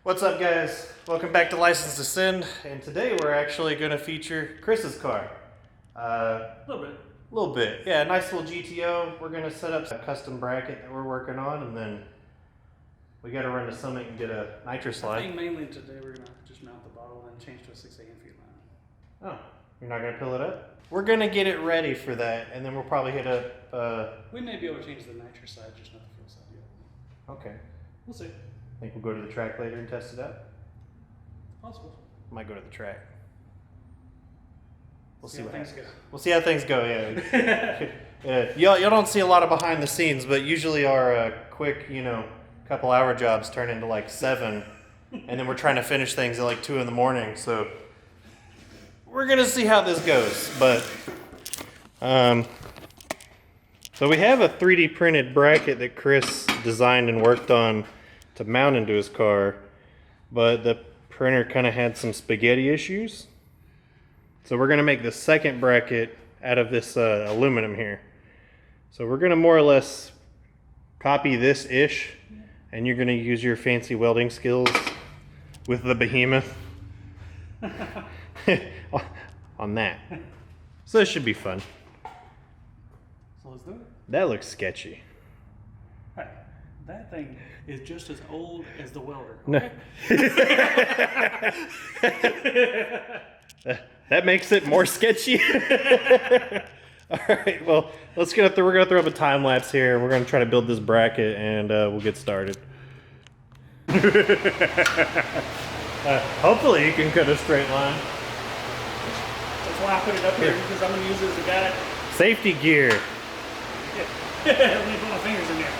What's up, guys? Welcome back to License to Sin, and today we're actually going to feature Chris's car. A little bit. Yeah, nice little GTO. We're going to set up a custom bracket that we're working on, and then we got to run to Summit and get a nitrous line. I think mainly today we're going to just mount the bottle and change to a 6 a.m. feed line. Oh, you're not going to fill it up? We're going to get it ready for that, and then we'll probably hit up... We may be able to change the nitrous side, just not the fuel side yet. Okay. We'll see. Think we'll go to the track later and test it out? Possible. Might go to the track. We'll see how what things happens. go. We'll see how things go, yeah. Yeah. Y'all don't see a lot of behind the scenes, but usually our quick, couple hour jobs turn into like 7, and then we're trying to finish things at like 2 in the morning, so we're gonna see how this goes. But so we have a 3D printed bracket that Chris designed and worked on to mount into his car, but the printer kind of had some spaghetti issues. So we're going to make the second bracket out of this aluminum here. So we're going to more or less copy this-ish, and you're going to use your fancy welding skills with the behemoth on that. So this should be fun. So let's do it. That looks sketchy. Hey, that thing is just as old as the welder. No. That makes it more sketchy. All right, well, we're gonna throw up a time lapse here. We're gonna try to build this bracket, and we'll get started. Hopefully you can cut a straight line. That's why I put it up here, because I'm gonna use it as a guide. Safety gear. Let me put my fingers in there.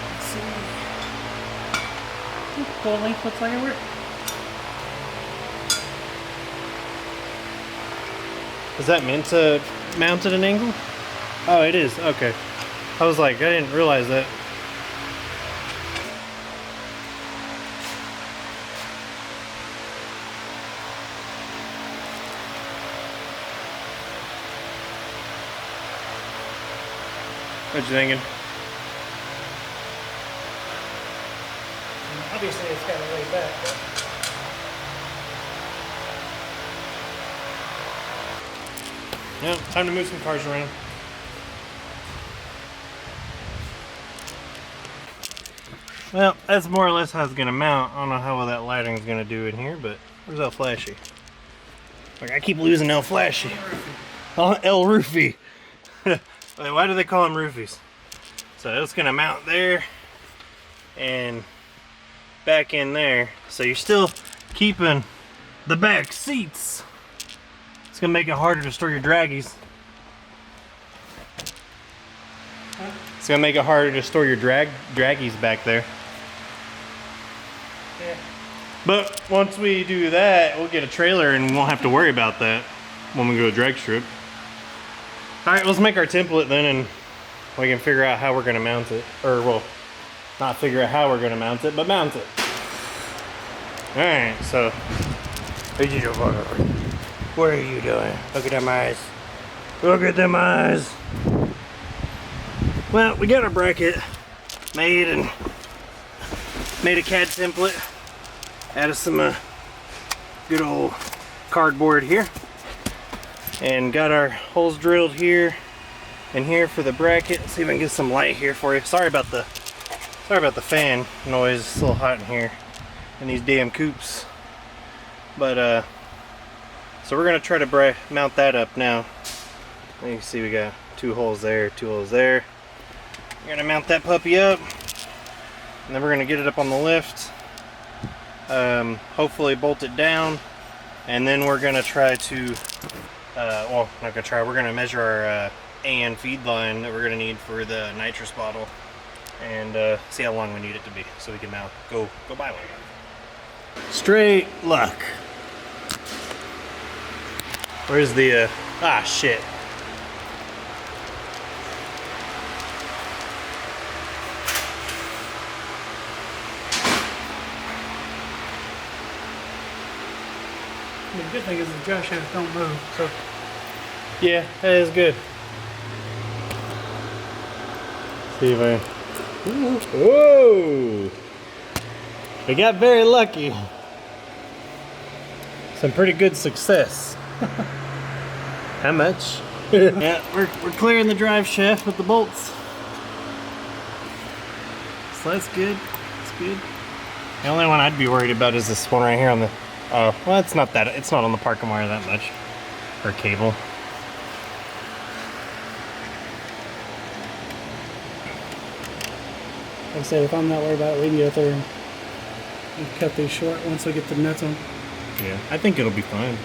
Let's see. Full length looks like it worked. Is that meant to mount at an angle? Oh, it is. Okay. I was like, I didn't realize that. What you thinking? Obviously, it's got a way back. But... Yeah, time to move some cars around. Well, that's more or less how it's gonna mount. I don't know how well that lighting's gonna do in here, but where's El Flashy? Like, I keep losing El Flashy. Oh, El Roofy. Why do they call them roofies? So it's gonna mount there and back in there. So you're still keeping the back seats. It's gonna make it harder to store your draggies. Huh? It's gonna make it harder to store your draggies back there. Yeah. But once we do that, we'll get a trailer and we won't have to worry about that when we go to drag strip. Alright, let's make our template then and we can figure out how we're gonna mount it. Or, well, not figure out how we're gonna mount it, but mount it. Alright, so. What are you doing? Look at them eyes. Look at them eyes. Well, we got our bracket made and made a CAD template. Added some good old cardboard here. And got our holes drilled here and here for the bracket. Let's see if I can get some light here for you. Sorry about the fan noise. It's a little hot in here in these damn coupes. But so we're gonna try to mount that up now. You can see we got 2 holes there, 2 holes there. We're gonna mount that puppy up, and then we're gonna get it up on the lift. Hopefully bolt it down, and then we're gonna try to well, not gonna try, we're gonna measure our AN feed line that we're gonna need for the nitrous bottle and see how long we need it to be so we can now go buy one. Straight luck. Where's the ah shit. The good thing is the Josh shafts don't move, so. Yeah, that is good. See if I. Whoa! We got very lucky. Some pretty good success. How much? Yeah, we're clearing the drive shaft with the bolts. So that's good. That's good. The only one I'd be worried about is this one right here on the. Oh, well, it's not on the parking wire that much. Or cable. Like I said, if I'm not worried about it, we can go through and cut these short once we get the nuts on. Yeah, I think it'll be fine.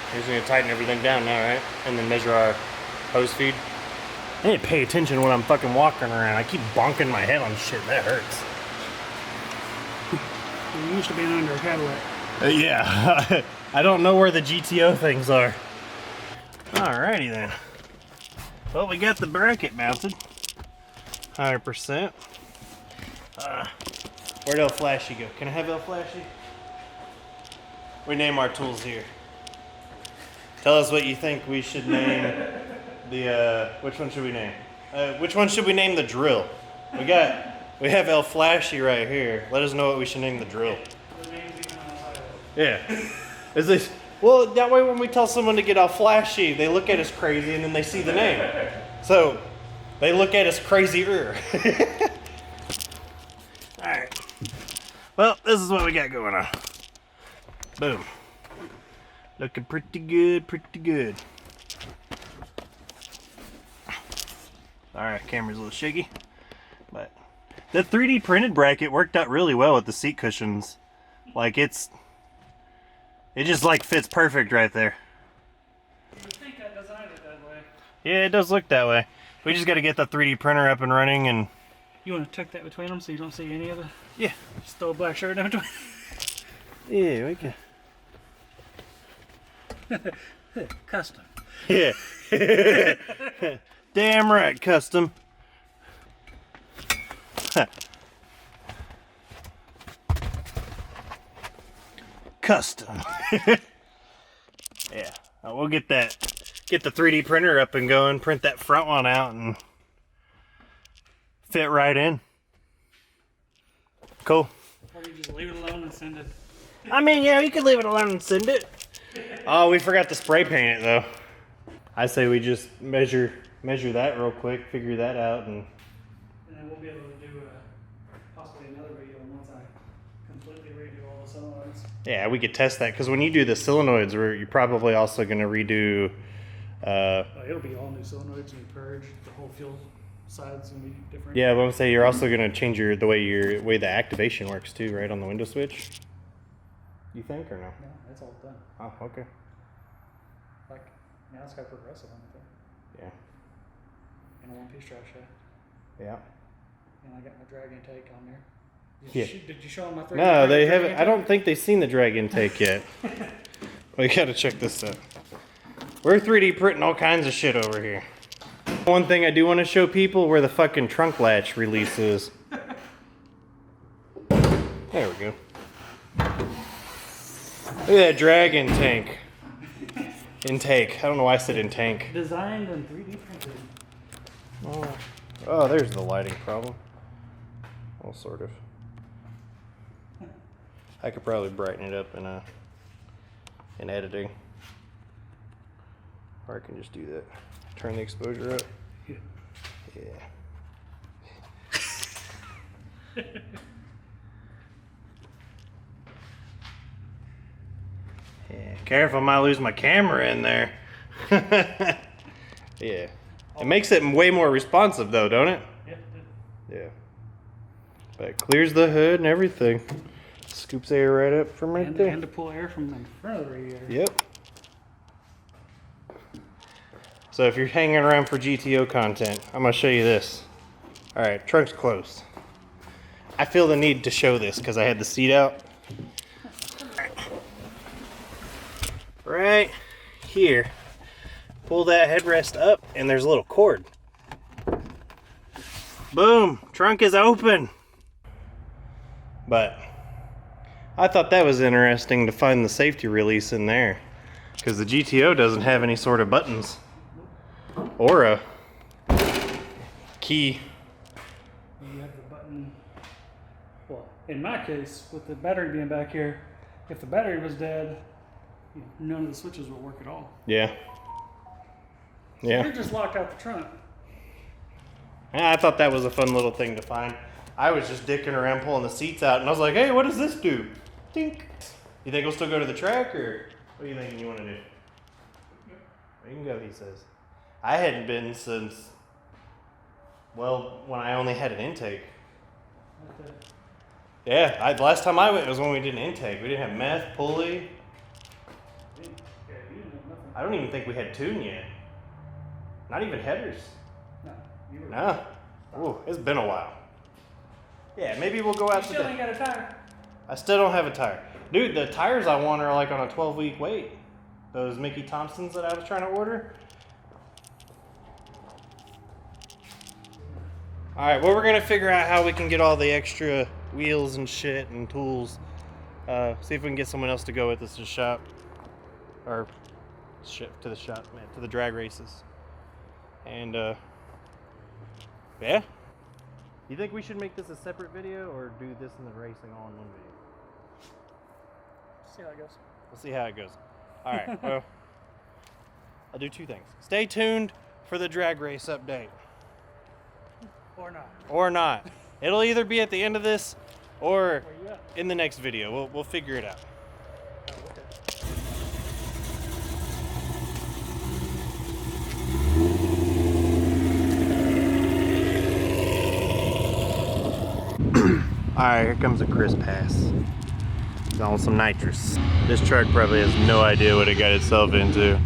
We're just gonna tighten everything down now, right? And then measure our hose feed. I need to pay attention when I'm fucking walking around. I keep bonking my head on shit. That hurts. You're used to being under a Cadillac. Yeah. I don't know where the GTO things are. Alrighty then. Well, we got the bracket mounted. 100%. Where'd El Flashy go? Can I have El Flashy? We name our tools here. Tell us what you think we should name the, which one should we name? Which one should we name the drill? We have El Flashy right here. Let us know what we should name the drill. The name's even on the side of it. Yeah. Is this, well, that way when we tell someone to get El Flashy, they look at us crazy and then they see the name. So, they look at us crazier. Alright. Well, this is what we got going on. Boom. Looking pretty good, pretty good. Alright, camera's a little shaky. But the 3D printed bracket worked out really well with the seat cushions. Like, it's It just like fits perfect right there. You would think I designed it that way. Yeah, it does look that way. We just got to get the 3D printer up and running and... You want to tuck that between them so you don't see any of the... Yeah. Just throw a black shirt in between. Yeah, we can. Custom. Yeah. Damn right, custom. Custom. Yeah, we'll get the 3D printer up and going, print that front one out and fit right in. Cool. Or you just leave it alone and send it. I mean, yeah, you could leave it alone and send it. Oh, we forgot to spray paint it though. I say we just measure that real quick, figure that out, and then we'll be able to do possibly another video once I completely redo all the solenoids. yeah, we could test that because when you do the solenoids, you're probably also going to redo. It'll be all new solenoids, new purge. The whole fuel side's gonna be different. Yeah, but I'm saying you're also going to change the way the activation works too, right, on the window switch. You think or no? No, that's all done. Oh, okay. Like now it's got progressive on it though. Yeah. And a one-piece drive shaft. Yeah. And I got my drag intake on there. Yeah. Did you show them my 3D? No, they haven't. I don't think they've seen the drag intake yet. We gotta check this out. We're 3D printing all kinds of shit over here. One thing I do want to show people where the fucking trunk latch release is. There we go. Look at that drag intake. Intake. I don't know why I said intake. Designed and 3D printed. Oh, there's the lighting problem. Well, sort of. I could probably brighten it up in editing. Or I can just do that. Turn the exposure up. Yeah. Yeah. Yeah, careful, I might lose my camera in there. Yeah. It makes it way more responsive though, don't it? Yeah. Yeah. But it clears the hood and everything. Scoops air right up from right there. And to pull air from the front of the radiator. Yep. So if you're hanging around for GTO content, I'm gonna show you this. All right, trunk's closed. I feel the need to show this because I had the seat out. Right here, pull that headrest up and there's a little cord. Boom, trunk is open. But I thought that was interesting to find the safety release in there because the GTO doesn't have any sort of buttons or a key. You have the button. Well, in my case, with the battery being back here, if the battery was dead, none of the switches will work at all. Yeah. Yeah. You're just locked out the trunk. I thought that was a fun little thing to find. I was just dicking around pulling the seats out and I was like, hey, what does this do? Tink. You think we'll still go to the track or what are you thinking you want to do? You can go, he says. I hadn't been since, well, when I only had an intake. Okay. Yeah, the last time I went was when we did an intake. We didn't have meth, pulley. Yeah, you didn't have nothing. I don't even think we had tune yet. Not even headers. No, you were. No. Ooh, it's been a while. Yeah, maybe we'll go out You still today. ain't got a tire. I still don't have a tire. Dude, the tires I want are like on a 12-week wait. Those Mickey Thompsons that I was trying to order. Alright, well, we're going to figure out how we can get all the extra wheels and shit and tools. See if we can get someone else to go with us to the shop. Or to the shop, man, to the drag races. And, yeah. You think we should make this a separate video or do this and the racing all in one video? See how it goes. We'll see how it goes. All right, well, I'll do two things. Stay tuned for the drag race update. Or not. Or not. It'll either be at the end of this or Where you at? in the next video. We'll figure it out. Oh, okay. All right, here comes a Chris pass. On some nitrous. This truck probably has no idea what it got itself into.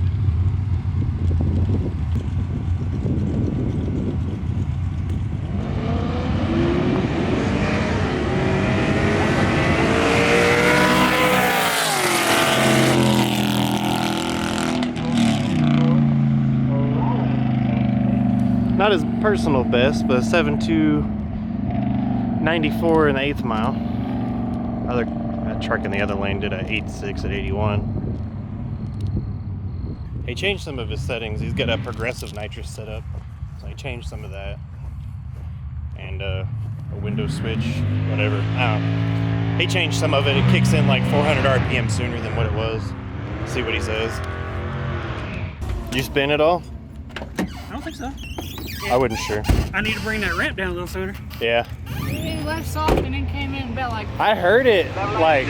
Not his personal best, but 7.294 in the 8th mile. That truck in the other lane did a 8.6 at 81. He changed some of his settings. He's got a progressive nitrous setup, so he changed some of that. And a window switch, whatever. I don't know. He changed some of it. It kicks in like 400 RPM sooner than what it was. See what he says. You spin it all? I don't think so. I wasn't sure. I need to bring that ramp down a little sooner. Yeah. It left soft and then came in about like. I heard it like.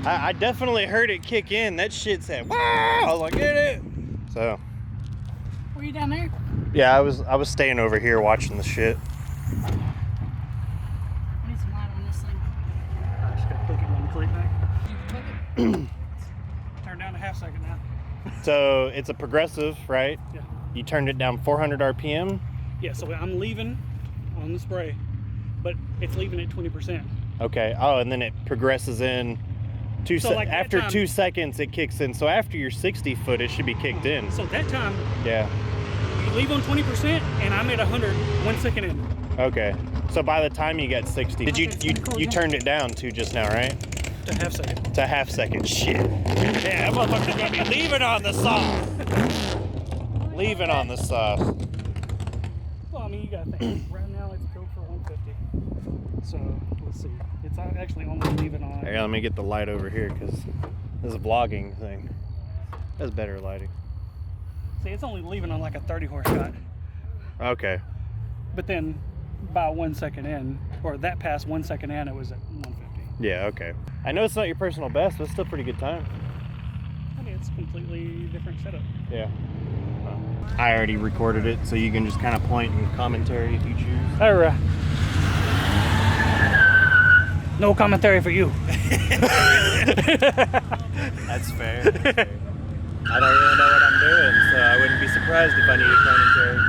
I definitely heard it kick in. That shit said, "Wow!" I was like, "Get it!" So. Were you down there? Yeah, I was staying over here watching the shit. I need some light on this thing. I just gotta click it when you click back. You can click it. Turn down to half second now. So it's a progressive, right? Yeah. You turned it down 400 RPM. Yeah, so I'm leaving on the spray, but it's leaving at 20%. Okay. Oh, and then it progresses in. After time, 2 seconds, it kicks in. So after your 60 foot, it should be kicked in. So that time, Yeah. you leave on 20%, and I'm at 100 1 second in. Okay. So by the time you got 60, did you turned it down to just now, right? To half second. To half second. Shit. Yeah, that motherfucker's gonna be leaving on the sauce. Leaving on the sauce. Well, I mean, you gotta think. Right now, it's built for 150. So let's see. It's actually only leaving on. Hey, let me get the light over here because this is a vlogging thing. That's better lighting. See, it's only leaving on like a 30 horse shot. Okay. But then by 1 second in, or that past 1 second in, it was at 150. Yeah, okay. I know it's not your personal best, but it's still pretty good time. I mean, it's a completely different setup. Yeah. I already recorded it, so you can just kind of point and commentary if you choose. All right. No commentary for you. That's fair. I don't really know what I'm doing, so I wouldn't be surprised if I needed commentary.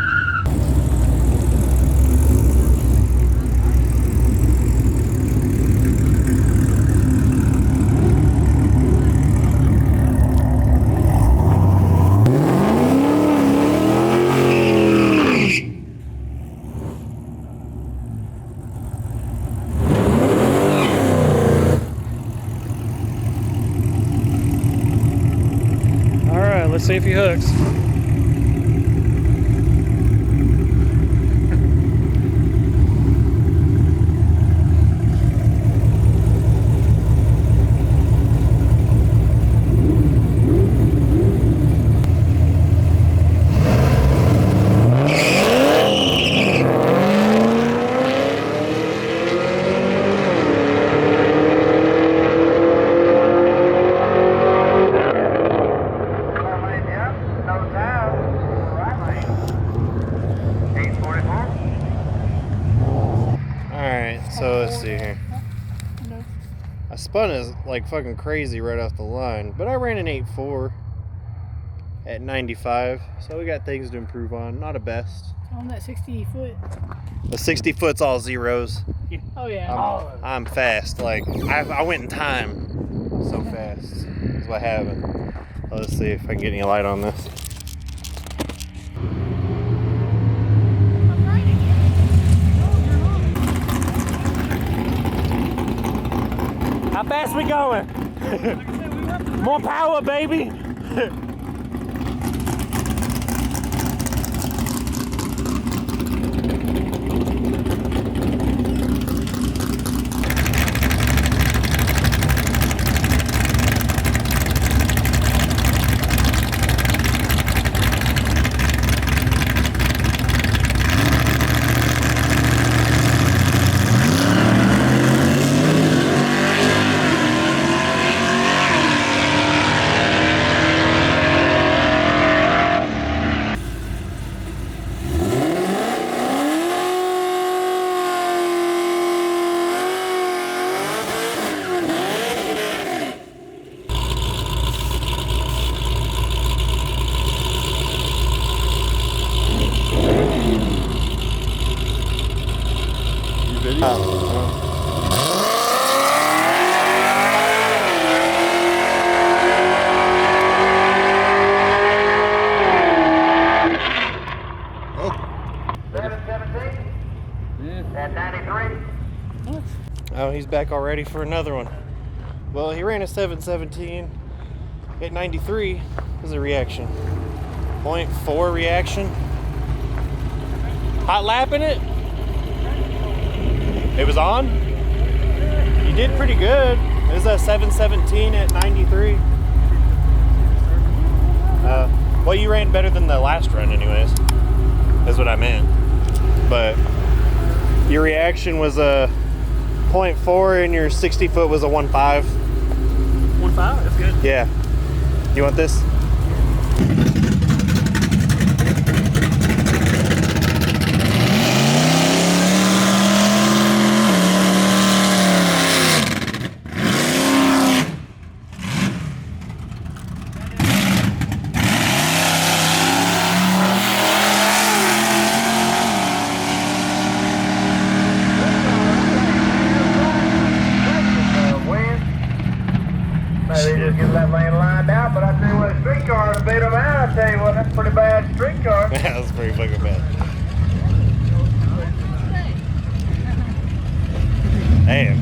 Let's see if he hooks. So let's see here. I spun as like fucking crazy right off the line, but I ran an 8.4 at 95, so we got things to improve on. Not a best. On that 60 foot. The 60 foot's all zeros. Oh yeah. I'm fast. Like I went in time so fast. Is what happened. Let's see if I can get any light on this. How fast we going? More power, baby. What? Oh, he's back already for another one. Well, he ran a 717 at 93 as a reaction. 0.4 reaction. Hot lapping it? It was on? You did pretty good. It was a 717 at 93. Well, you ran better than the last run anyways. That's what I meant. But your reaction was a 0.4 and your 60 foot was a 1.5. 1.5? That's good. Yeah. You want this? Maybe just get that lane lined out, but I tell you what, a streetcar beat them out. I tell you what, that's a pretty bad streetcar. Yeah, that's pretty fucking bad. Damn.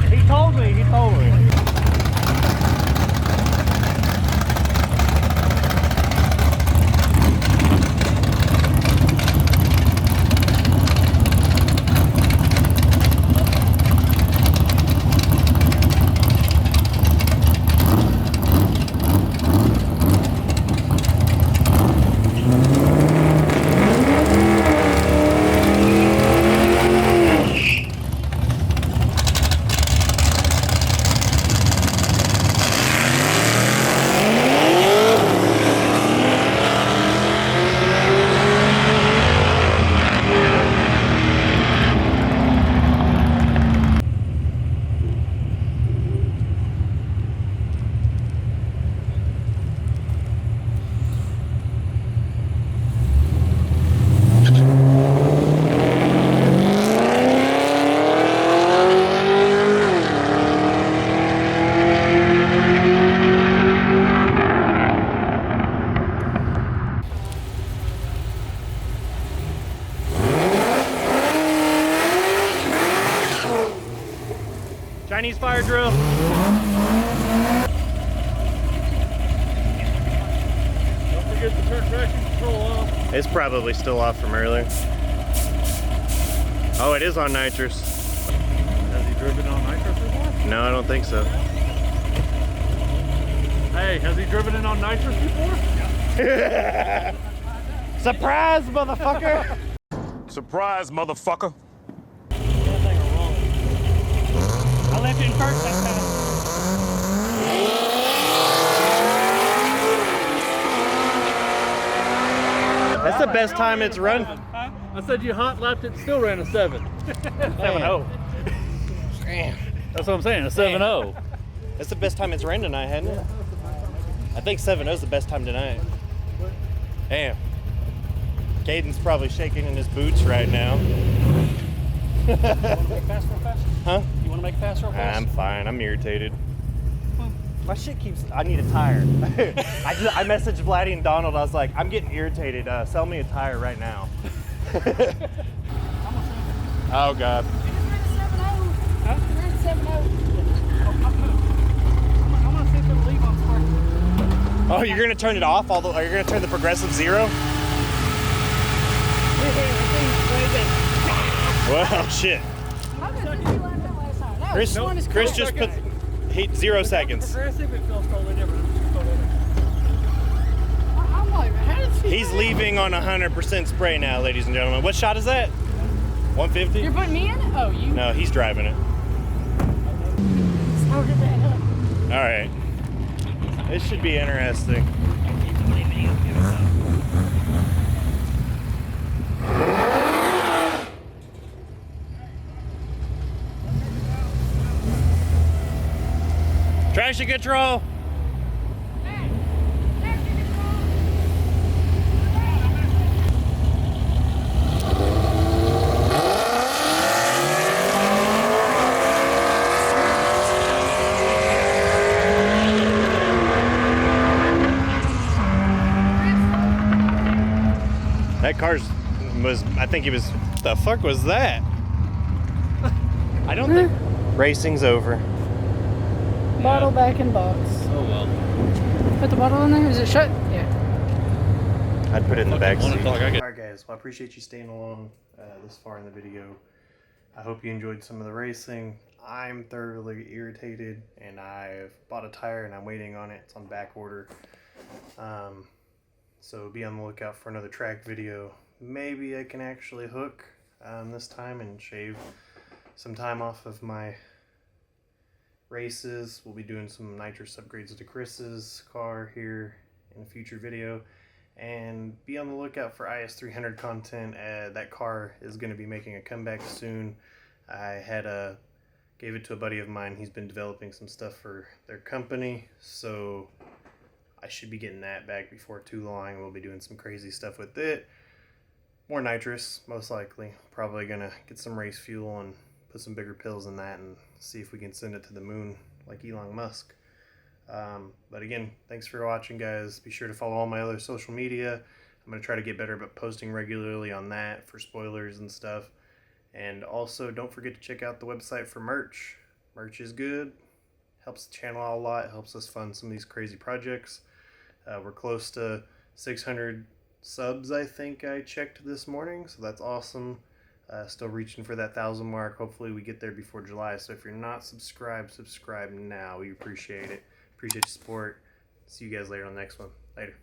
He told me. Chinese fire drill. Don't forget to turn traction control off. It's probably still off from earlier. Oh, it is on nitrous. Has he driven on nitrous before? No, I don't think so. Hey, has he driven it on nitrous before? Surprise, motherfucker! Surprise, motherfucker. I left it in first that time. That's the best time it's run. Huh? I said you hot lapped it, still ran a 7. 7.0. Damn. That's what I'm saying, a 7.0. That's the best time it's ran tonight, hasn't it? I think 7.0 is the best time tonight. Damn. Caden's probably shaking in his boots right now. You want to make fast real fast? Huh? You want to make fast real fast? I'm fine. I'm irritated. My shit keeps. I need a tire. I messaged Vladdy and Donald. I was like, I'm getting irritated. Sell me a tire right now. Oh God. Huh? Ran 7.0. I'm going to see if it'll leave on spark. Oh, you're gonna turn it off? Are you gonna turn the progressive 0? Well, shit. How good did you land that last time? No, Chris, this one is Chris cool. just put 0 seconds. Progressive, it feels totally different. I'm like, how did she He's leaving on 100% spray now, ladies and gentlemen. What shot is that? 150? You're putting me in it? Oh, you No, he's driving it. started that up. All right. This should be interesting. Traction control. That car's I think he was. What the fuck was that? I don't think racing's over. Bottle back in box. Oh well. Put the bottle in there. Is it shut? Yeah. I'd put it in the back seat. I Alright guys, well I appreciate you staying along this far in the video. I hope you enjoyed some of the racing. I'm thoroughly irritated and I've bought a tire and I'm waiting on it. It's on back order. So be on the lookout for another track video. Maybe I can actually hook this time and shave some time off of my races. We'll be doing some nitrous upgrades to Chris's car here in a future video. And be on the lookout for IS300 content. That car is going to be making a comeback soon. I gave it to a buddy of mine. He's been developing some stuff for their company, so I should be getting that back before too long. We'll be doing some crazy stuff with it. More nitrous, most likely. Probably gonna get some race fuel and put some bigger pills in that and see if we can send it to the moon like Elon Musk. But again, thanks for watching, guys. Be sure to follow all my other social media. I'm going to try to get better about posting regularly on that for spoilers and stuff. And also, don't forget to check out the website for merch. Merch is good. Helps the channel out a lot. Helps us fund some of these crazy projects. We're close to 600 subs, I think I checked this morning. So that's awesome. Still reaching for that 1,000 mark. Hopefully we get there before July. So if you're not subscribed, subscribe now. We appreciate it. Appreciate your support. See you guys later on the next one. Later.